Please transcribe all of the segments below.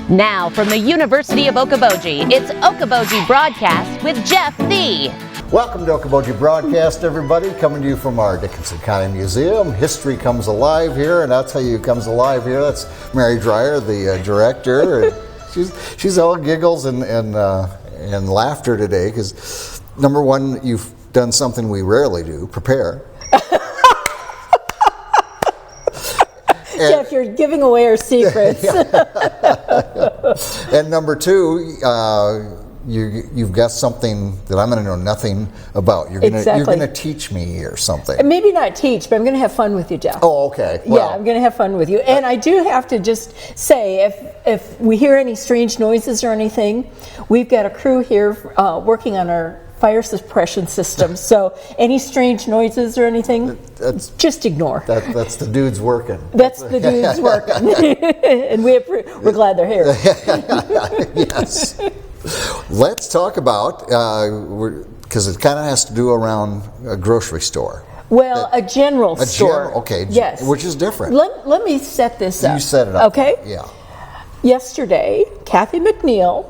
Now from the University of Okoboji, it's Okoboji Broadcast with Jeff Thee. Welcome to Okoboji Broadcast, everybody. Coming to you from our Dickinson County Museum. History comes alive here, and I'll tell you who comes alive here. That's Mary Dreier, the director. she's all giggles and laughter today because, number one, you've done something we rarely do, prepare. Jeff, you're giving away our secrets. And number two, you've got something that I'm going to know nothing about. You're going to teach me here something. Maybe not teach, but I'm going to have fun with you, Jeff. Oh, okay. Well, yeah, I'm going to have fun with you. And I do have to just say, if we hear any strange noises or anything, we've got a crew here working on our fire suppression system. So any strange noises or anything, just ignore. That's the dudes working. That's the dudes working. And we're glad they're here. Yes. Let's talk about, because it kind of has to do around a grocery store. Well, a general store. Okay. Yes. Which is different. Let me set this up. You set it up. Okay. Yeah. Yesterday, Kathy McNeil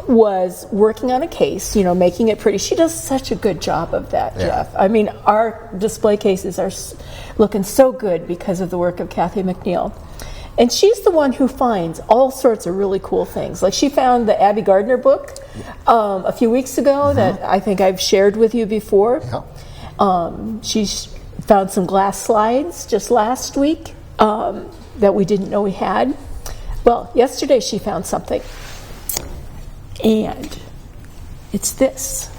was working on a case, making it pretty. She does such a good job of that, yeah. Jeff. I mean, our display cases are looking so good because of the work of Kathy McNeil. And she's the one who finds all sorts of really cool things. Like she found the Abby Gardner book a few weeks ago that I think I've shared with you before. Yeah. She found some glass slides just last week that we didn't know we had. Well, yesterday she found something. And it's this.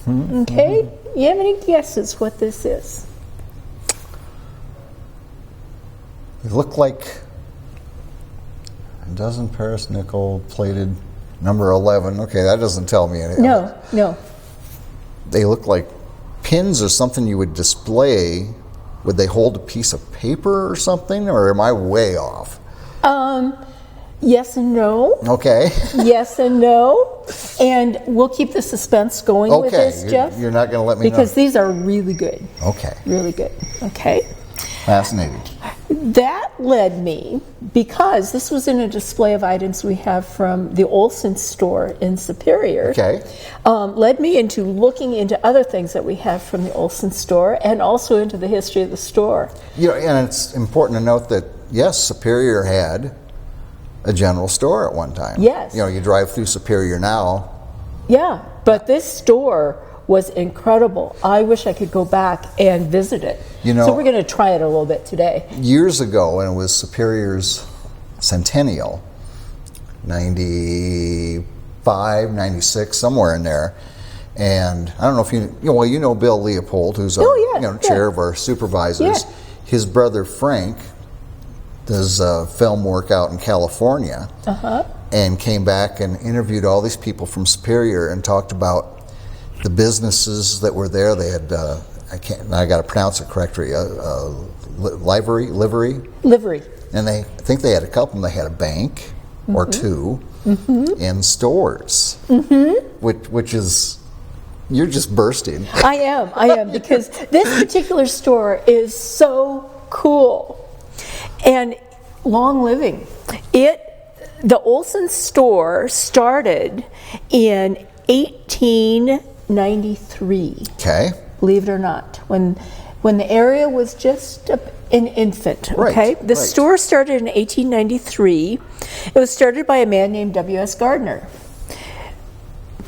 Okay? You have any guesses what this is? They look like a dozen Paris nickel plated number 11. Okay, that doesn't tell me anything. No. They look like pins or something you would display. Would they hold a piece of paper or something, or am I way off? Yes and no. Okay. Yes and no. And we'll keep the suspense going with this, Jeff. You're not going to let me know. Because these are really good. Okay. Really good. Okay. Fascinating. That led me, because this was in a display of items we have from the Olson Store in Superior. Okay. Led me into looking into other things that we have from the Olson Store and also into the history of the store. And it's important to note that, yes, Superior had a general store at one time. Yes. You drive through Superior now. Yeah, but this store was incredible. I wish I could go back and visit it. So we're going to try it a little bit today. Years ago, when it was Superior's centennial, 95, 96, somewhere in there, and I don't know if you know Bill Leopold, who's our chair of our supervisors. Yeah. His brother Frank does film work out in California, and came back and interviewed all these people from Superior and talked about the businesses that were there. They had I got to pronounce it correctly. Livery. And I think they had a couple. They had a bank or two, and stores, which is, you're just bursting. I am because this particular store is so cool and long living. The Olson Store started in 1893. Okay. Believe it or not, when the area was just an infant. Okay, Right, the store started in 1893. It was started by a man named W.S. Gardner.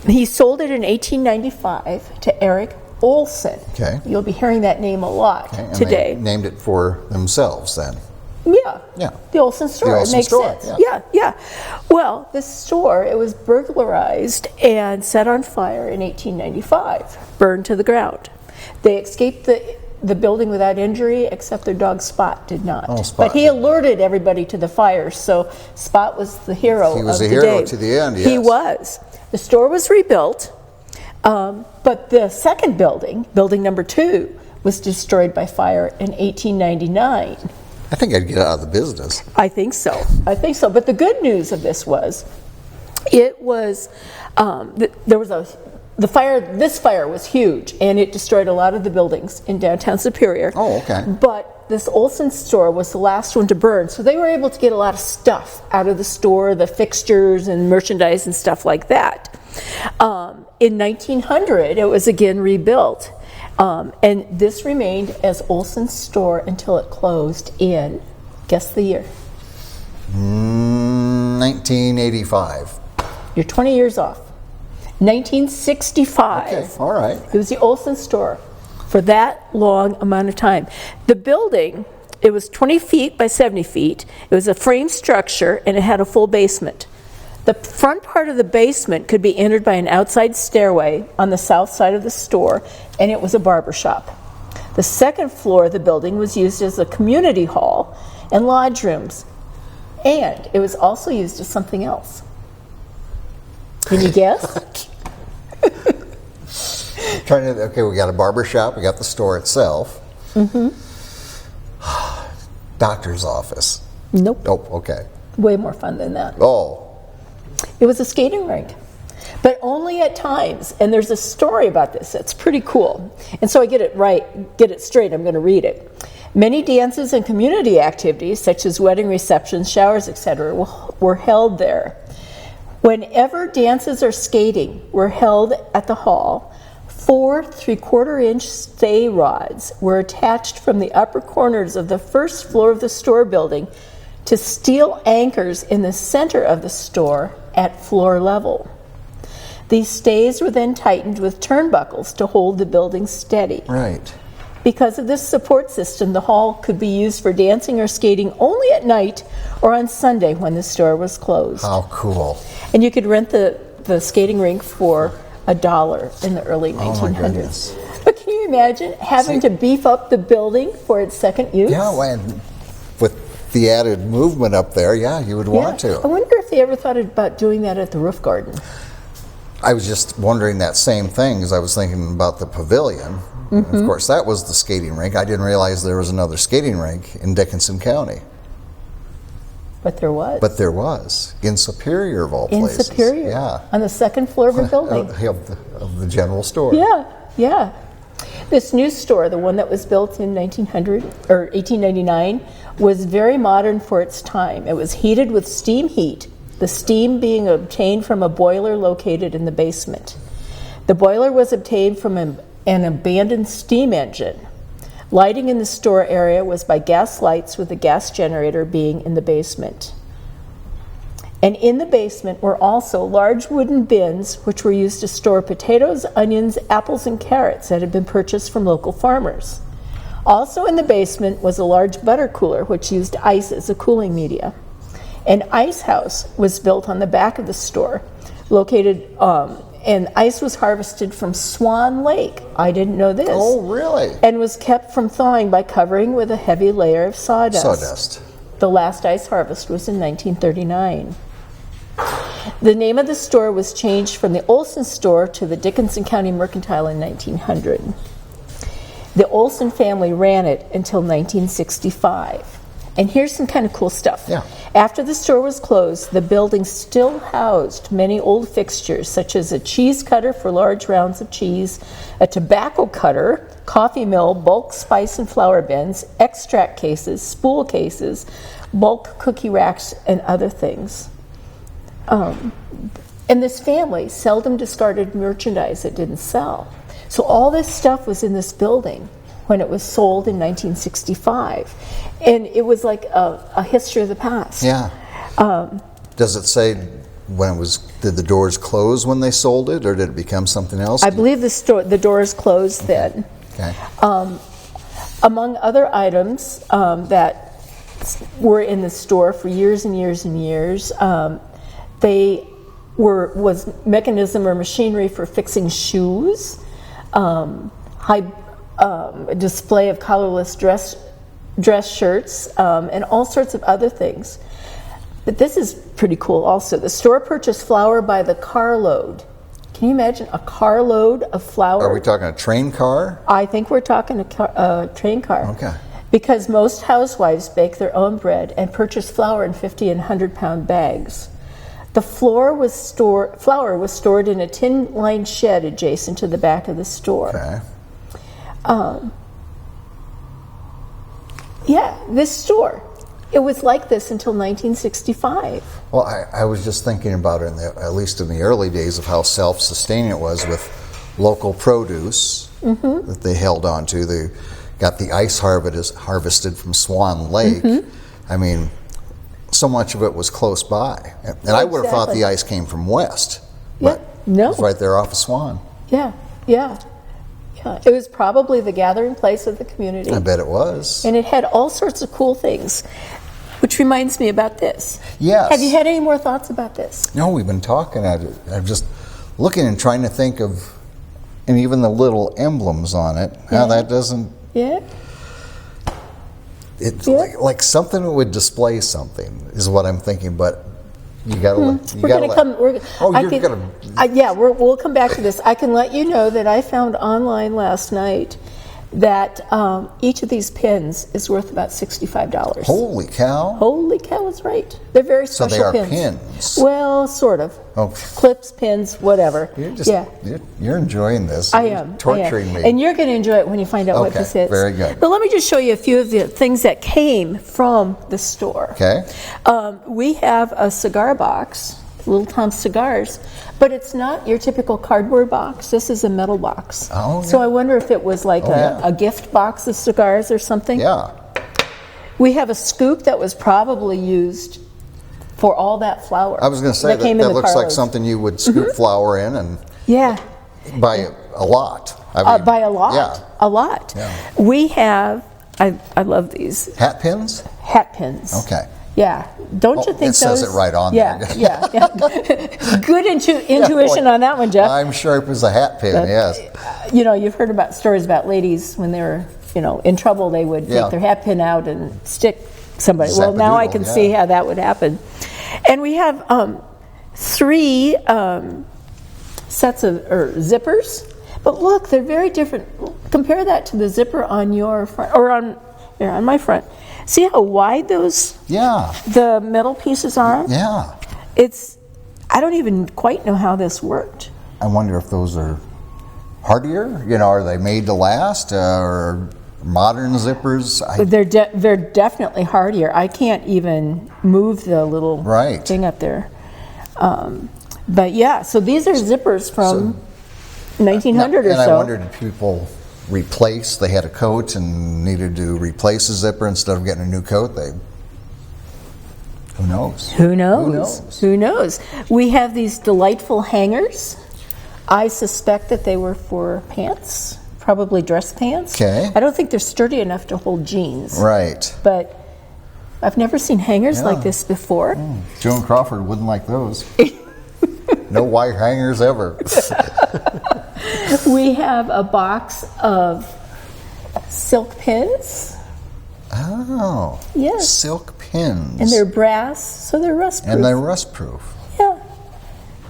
He sold it in 1895 to Eric Olson. Okay. You'll be hearing that name a lot And today. they named it for themselves then. Yeah. The Olson Store. The Olson it makes Store, sense. Yeah. Well, this store, it was burglarized and set on fire in 1895, burned to the ground. They escaped the building without injury, except their dog Spot did not. Oh, Spot. But he alerted everybody to the fire, so Spot was the hero of the day. He was a hero to the end, yes. He was. The store was rebuilt, but the second building number 2, was destroyed by fire in 1899. I think I'd get out of the business. I think so. But the good news of this was, there was the fire. This fire was huge, and it destroyed a lot of the buildings in downtown Superior. Oh, okay. But this Olson store was the last one to burn, so they were able to get a lot of stuff out of the store, the fixtures and merchandise and stuff like that. In 1900, it was again rebuilt, and this remained as Olson's store until it closed in, guess the year? 1985. You're 20 years off. 1965. Okay, all right. It was the Olson store for that long amount of time. The building, it was 20 feet by 70 feet. It was a frame structure, and it had a full basement. The front part of the basement could be entered by an outside stairway on the south side of the store, and it was a barber shop. The second floor of the building was used as a community hall and lodge rooms, and it was also used as something else. Can you guess? Okay, we got a barber shop, we got the store itself. Doctor's office. Nope. Oh, okay. Way more fun than that. Oh, It was a skating rink, but only at times. And there's a story about this that's pretty cool. And so I get it straight, I'm going to read it. Many dances and community activities, such as wedding receptions, showers, etc., were held there. Whenever dances or skating were held at the hall, 4 3/4-inch stay rods were attached from the upper corners of the first floor of the store building to steel anchors in the center of the store at floor level. These stays were then tightened with turnbuckles to hold the building steady. right. Because of this support system, the hall could be used for dancing or skating only at night or on Sunday when the store was closed. How cool. And you could rent the skating rink for $1 in the early 1900s. Oh my goodness. But can you imagine having to beef up the building for its second use? Yeah, and with the added movement up there, yeah, you would want I to. wonder if they ever thought about doing that at the roof garden. I was just wondering that same thing as I was thinking about the pavilion. Of course, that was the skating rink. I didn't realize there was another skating rink in Dickinson County. But there was. But there was, in Superior of all in places. Superior. Yeah. On the second floor of a building. Of the general store. Yeah. This new store, the one that was built in 1899, was very modern for its time. It was heated with steam heat, the steam being obtained from a boiler located in the basement. The boiler was obtained from an abandoned steam engine. Lighting in the store area was by gas lights, with the gas generator being in the basement. And in the basement were also large wooden bins which were used to store potatoes, onions, apples, and carrots that had been purchased from local farmers. Also in the basement was a large butter cooler which used ice as a cooling media. An ice house was built on the back of the store, located, and ice was harvested from Swan Lake. I didn't know this. Oh, really? And was kept from thawing by covering with a heavy layer of sawdust. Sawdust. The last ice harvest was in 1939. The name of the store was changed from the Olson store to the Dickinson County Mercantile in 1900. The Olson family ran it until 1965. And here's some kind of cool stuff. Yeah. After the store was closed, the building still housed many old fixtures, such as a cheese cutter for large rounds of cheese, a tobacco cutter, coffee mill, bulk spice and flour bins, extract cases, spool cases, bulk cookie racks, and other things. And this family seldom discarded merchandise that didn't sell. So all this stuff was in this building when it was sold in 1965. And it was like a history of the past. Yeah. Does it say did the doors close when they sold it, or did it become something else? I believe the doors closed then. Okay. Among other items that were in the store for years and years and years, was mechanism or machinery for fixing shoes, display of collarless dress shirts, and all sorts of other things. But this is pretty cool also. The store purchased flour by the carload. Can you imagine a carload of flour? Are we talking a train car? I think we're talking a train car. Okay. Because most housewives bake their own bread and purchase flour in 50 and 100-pound bags. The flour was stored in a tin-lined shed adjacent to the back of the store. Okay. Yeah, this store. It was like this until 1965. Well, I was just thinking about it, at least in the early days, of how self-sustaining it was with local produce that they held on to. They got the ice harvested from Swan Lake. I mean, so much of it was close by. And I would have thought the ice came from west, but no. it was right there off of Swan. Yeah. It was probably the gathering place of the community. I bet it was. And it had all sorts of cool things, which reminds me about this. Yes. Have you had any more thoughts about this? No, we've been talking. I'm just looking and trying to think of, and even the little emblems on it. Now that doesn't. Yeah. It's like something that would display something is what I'm thinking, but you gotta. We'll come back to this. I can let you know that I found online last night that each of these pins is worth about $65. Holy cow! Holy cow is right. They're very special pins. So they are pins. Well, sort of. Oh. Clips, pins, whatever. You're enjoying this. I am. Torturing me. And you're going to enjoy it when you find out what this is. Very good. But let me just show you a few of the things that came from the store. Okay. We have a cigar box, Little Tom's Cigars, but it's not your typical cardboard box. This is a metal box. Oh, So I wonder if it was like a gift box of cigars or something. Yeah. We have a scoop that was probably used for all that flour. I was going to say that looks like something you would scoop flour in and by a lot. By a lot. Yeah. A lot. Yeah. We have, I love these. Hat pins? Hat pins. Okay. Yeah. Don't you think it says it right on there. Yeah. Good intuition on that one, Jeff. I'm sharp as a hat pin, yes. You know, you've heard about stories about ladies when they were, in trouble, they would take their hat pin out and stick somebody. Well, now I can see how that would happen. And we have 3 sets of zippers. But look, they're very different. Compare that to the zipper on your front, or on my front. See how wide the metal pieces are? Yeah. I don't even quite know how this worked. I wonder if those are hardier. Are they made to last, or modern zippers? They're definitely hardier. I can't even move the little thing up there. But yeah, so these are zippers from 1900 or so. And I wondered if people replace. They had a coat and needed to replace a zipper instead of getting a new coat. Who knows? Who knows? We have these delightful hangers. I suspect that they were for pants, probably dress pants. Okay. I don't think they're sturdy enough to hold jeans. Right. But I've never seen hangers like this before. Joan Crawford wouldn't like those. No white hangers ever. We have a box of silk pins. Oh. Yes. Silk pins. And they're brass, so they're rust-proof. And they're rust-proof.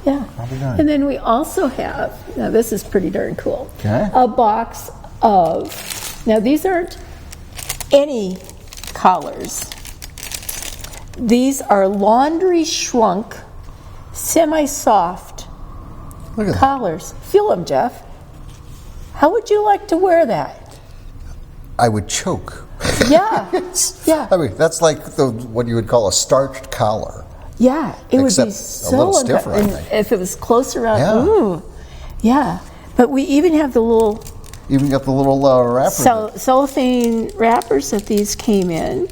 Yeah. And then we also have, now this is pretty darn cool, a box of, now these aren't any collars. These are laundry shrunk, semi-soft collars. Feel them, Jeff. How would you like to wear that? I would choke. Yeah. I mean, that's like what you would call a starched collar. Yeah, it would be so a little stiffer, I think. If it was close around, But we even have the little... Even got the little wrapper. Cellophane wrappers that these came in.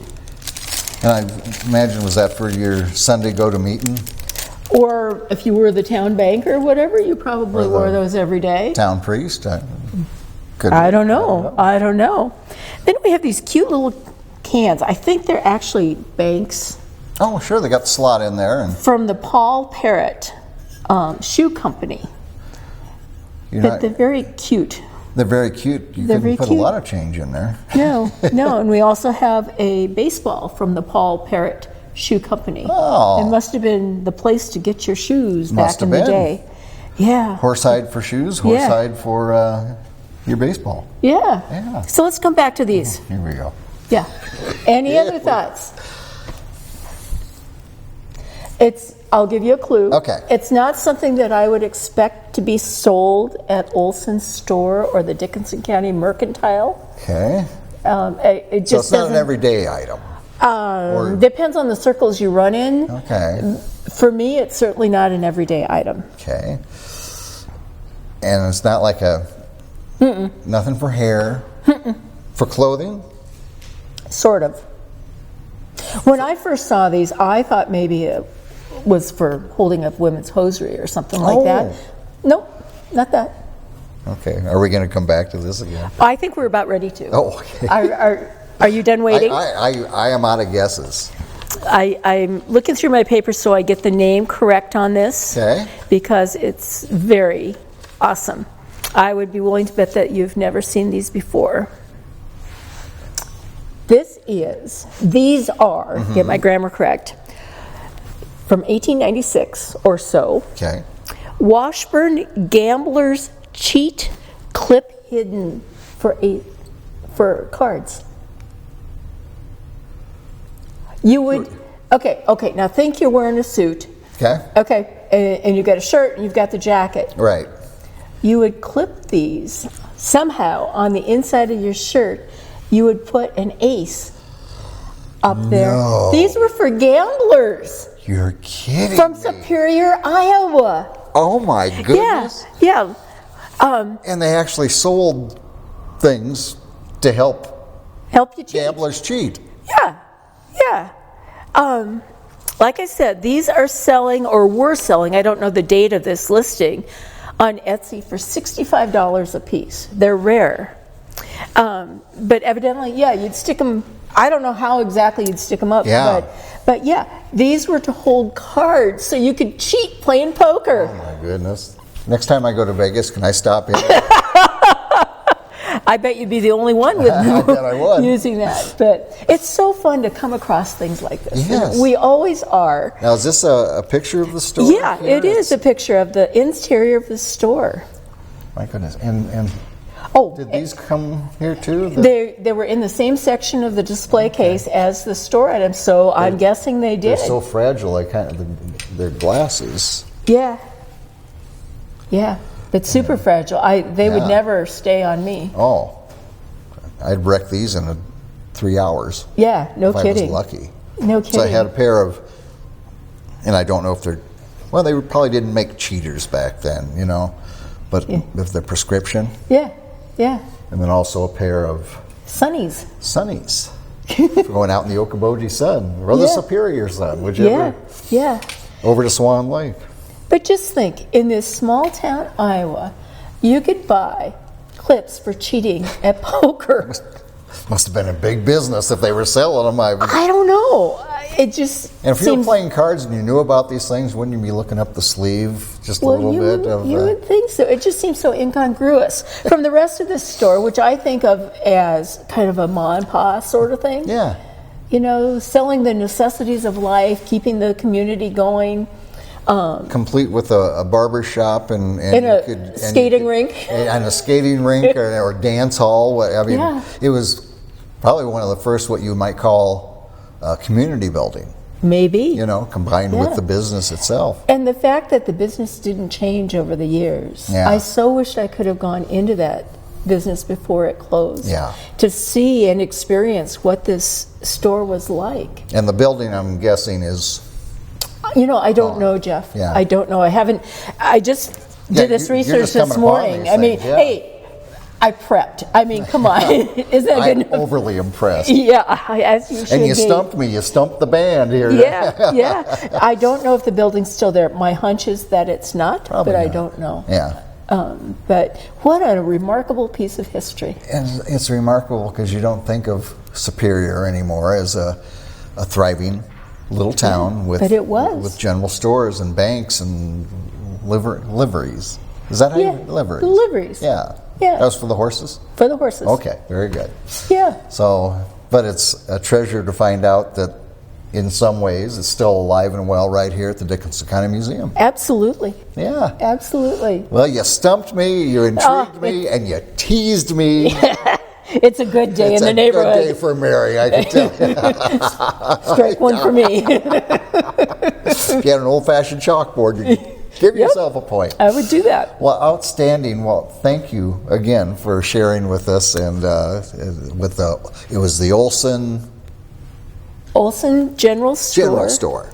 And I imagine, was that for your Sunday go-to-meeting? Or if you were the town banker or whatever, you probably wore those every day. Town priest? I don't know. Then we have these cute little cans. I think they're actually banks. Oh, sure, they got the slot in there. From the Paul Parrott Shoe Company. But they're very cute. They're very cute. You couldn't put a lot of change in there. No. And we also have a baseball from the Paul Parrott Shoe Company. Oh. It must have been the place to get your shoes back in the day. Yeah. Horsehide for shoes, horsehide for your baseball. Yeah. So let's come back to these. Here we go. Yeah. Any other thoughts? I'll give you a clue. Okay. It's not something that I would expect to be sold at Olson's store or the Dickinson County Mercantile. Okay. It So just it's not an doesn't. everyday item. Or- Depends on the circles you run in. Okay. For me, it's certainly not an everyday item. Okay. And it's not like nothing for hair, for clothing. Sort of. When I first saw these, I thought maybe it was for holding up women's hosiery or something like that. Nope, not that. Okay. Are we going to come back to this again? I think we're about ready to. Oh, okay. Are you done waiting? I am out of guesses. I'm looking through my papers so I get the name correct on this. Okay. Because it's very awesome. I would be willing to bet that you've never seen these before. These are, get my grammar correct, from 1896 or so. Okay. Washburn Gamblers Cheat Clip Hidden for cards. You would, okay, now think you're wearing a suit. Okay. Okay, and you've got a shirt and you've got the jacket. Right. You would clip these somehow on the inside of your shirt. You would put an ace up there. No. These were for gamblers You're kidding from me. Superior, Iowa. Oh my goodness. Yeah. And they actually sold things to help Help you cheat. gamblers cheat. Yeah. Like I said, these are selling or were selling, I don't know the date of this listing, on Etsy for $65 a piece. They're rare. But evidently, yeah, you'd stick them, I don't know how exactly you'd stick them up, Yeah. but yeah, these were to hold cards so you could cheat playing poker. Oh my goodness. Next time I go to Vegas, can I stop in? I bet you'd be the only one with I bet I would. using that. But it's so fun to come across things like this. Yes. We always are. Now, is this a picture of the store? Yeah, here? it is a picture of the interior of the store. My goodness. And Oh, did these come here too? they were in the same section of the display case as the store items, so I'm guessing they They're did. so fragile, they're glasses. Yeah, but super fragile. They would Yeah. never stay on me. Oh, I'd wreck these in 3 hours. Yeah, no if kidding. I was lucky. No kidding. So I had a pair of, and I don't know if they're, well, they probably didn't make cheaters back then, but with the prescription, Yeah. and then also a pair of Sunnies. sunnies for going out in the Okoboji sun or the Yeah. Superior sun, whichever, Yeah. over to Swan Lake. But just think, in this small town, Iowa, you could buy clips for cheating at poker. Must have been a big business if they were selling them. I don't know. It just And if you were seems. playing cards and you knew about these things, wouldn't you be looking up the sleeve just a little bit of? You would think so. It just seems so incongruous from the rest of this store, which I think of as kind of a ma and pa sort of thing. Yeah. Selling the necessities of life, keeping the community going. Complete with a barber shop and Skating rink. And a skating rink or dance hall. I mean, Yeah. it was probably one of the first what you might call community building, Maybe. combined with the business itself. And the fact that the business didn't change over the years. Yeah. I so wished I could have gone into that business before it closed. Yeah. To see and experience what this store was like. And the building, I'm guessing, is... I don't know, Jeff. Yeah. I don't know. I just did this you're research just coming this upon morning. these I mean, things, yeah. hey, I prepped. I mean, come on. Isn't that I'm good? overly impressed. Yeah, as you should And you be. stumped me. You stumped the band here. Yeah. I don't know if the building's still there. My hunch is that it's not, Probably but I not. don't know. Yeah. But what a remarkable piece of history. And it's remarkable because you don't think of Superior anymore as a thriving little town with but it was. with general stores and banks and liveries. Is that how you liveries? The liveries. Yeah. Yeah. That was for the horses? For the horses. Okay, very good. Yeah. So, but it's a treasure to find out that in some ways it's still alive and well right here at the Dickinson County Museum. Absolutely. Yeah. Absolutely. Well, you stumped me, you intrigued me, and you teased me. It's a good day in the neighborhood. It's a good day for Mary, I can tell you. Strike one for me. If you had an old-fashioned chalkboard, Give yourself a point. I would do that. Well, outstanding. Well, thank you again for sharing with us. And it was the Olson General Store.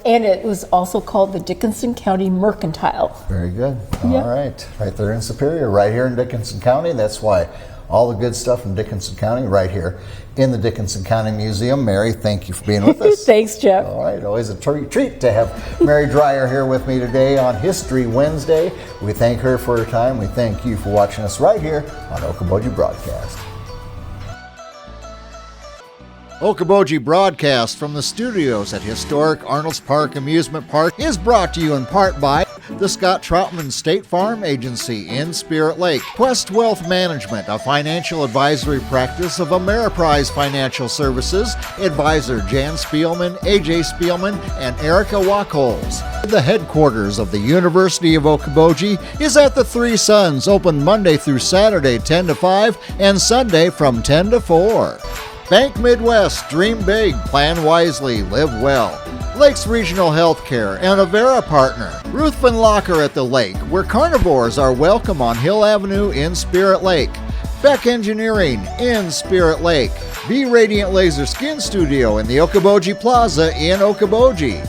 And it was also called the Dickinson County Mercantile. Very good. Yep. All right. Right there in Superior, right here in Dickinson County. That's why all the good stuff in Dickinson County right here in the Dickinson County Museum. Mary, thank you for being with us. Thanks, Jeff. All right. Always a treat to have Mary Dreier here with me today on History Wednesday. We thank her for her time. We thank you for watching us right here on Okoboji Broadcast. Okoboji Broadcast from the studios at historic Arnold's Park Amusement Park is brought to you in part by the Scott Troutman State Farm Agency in Spirit Lake, Quest Wealth Management, a financial advisory practice of Ameriprise Financial Services, advisor Jan Spielman, AJ Spielman, and Erica Wachholz. The headquarters of the University of Okoboji is at the Three Sons, open Monday through Saturday 10 to 5 and Sunday from 10 to 4. Bank Midwest, dream big, plan wisely, live well. Lakes Regional Healthcare and Avera Partner. Ruthven Locker at the Lake, where carnivores are welcome on Hill Avenue in Spirit Lake. Beck Engineering in Spirit Lake. Be Radiant Laser Skin Studio in the Okoboji Plaza in Okoboji.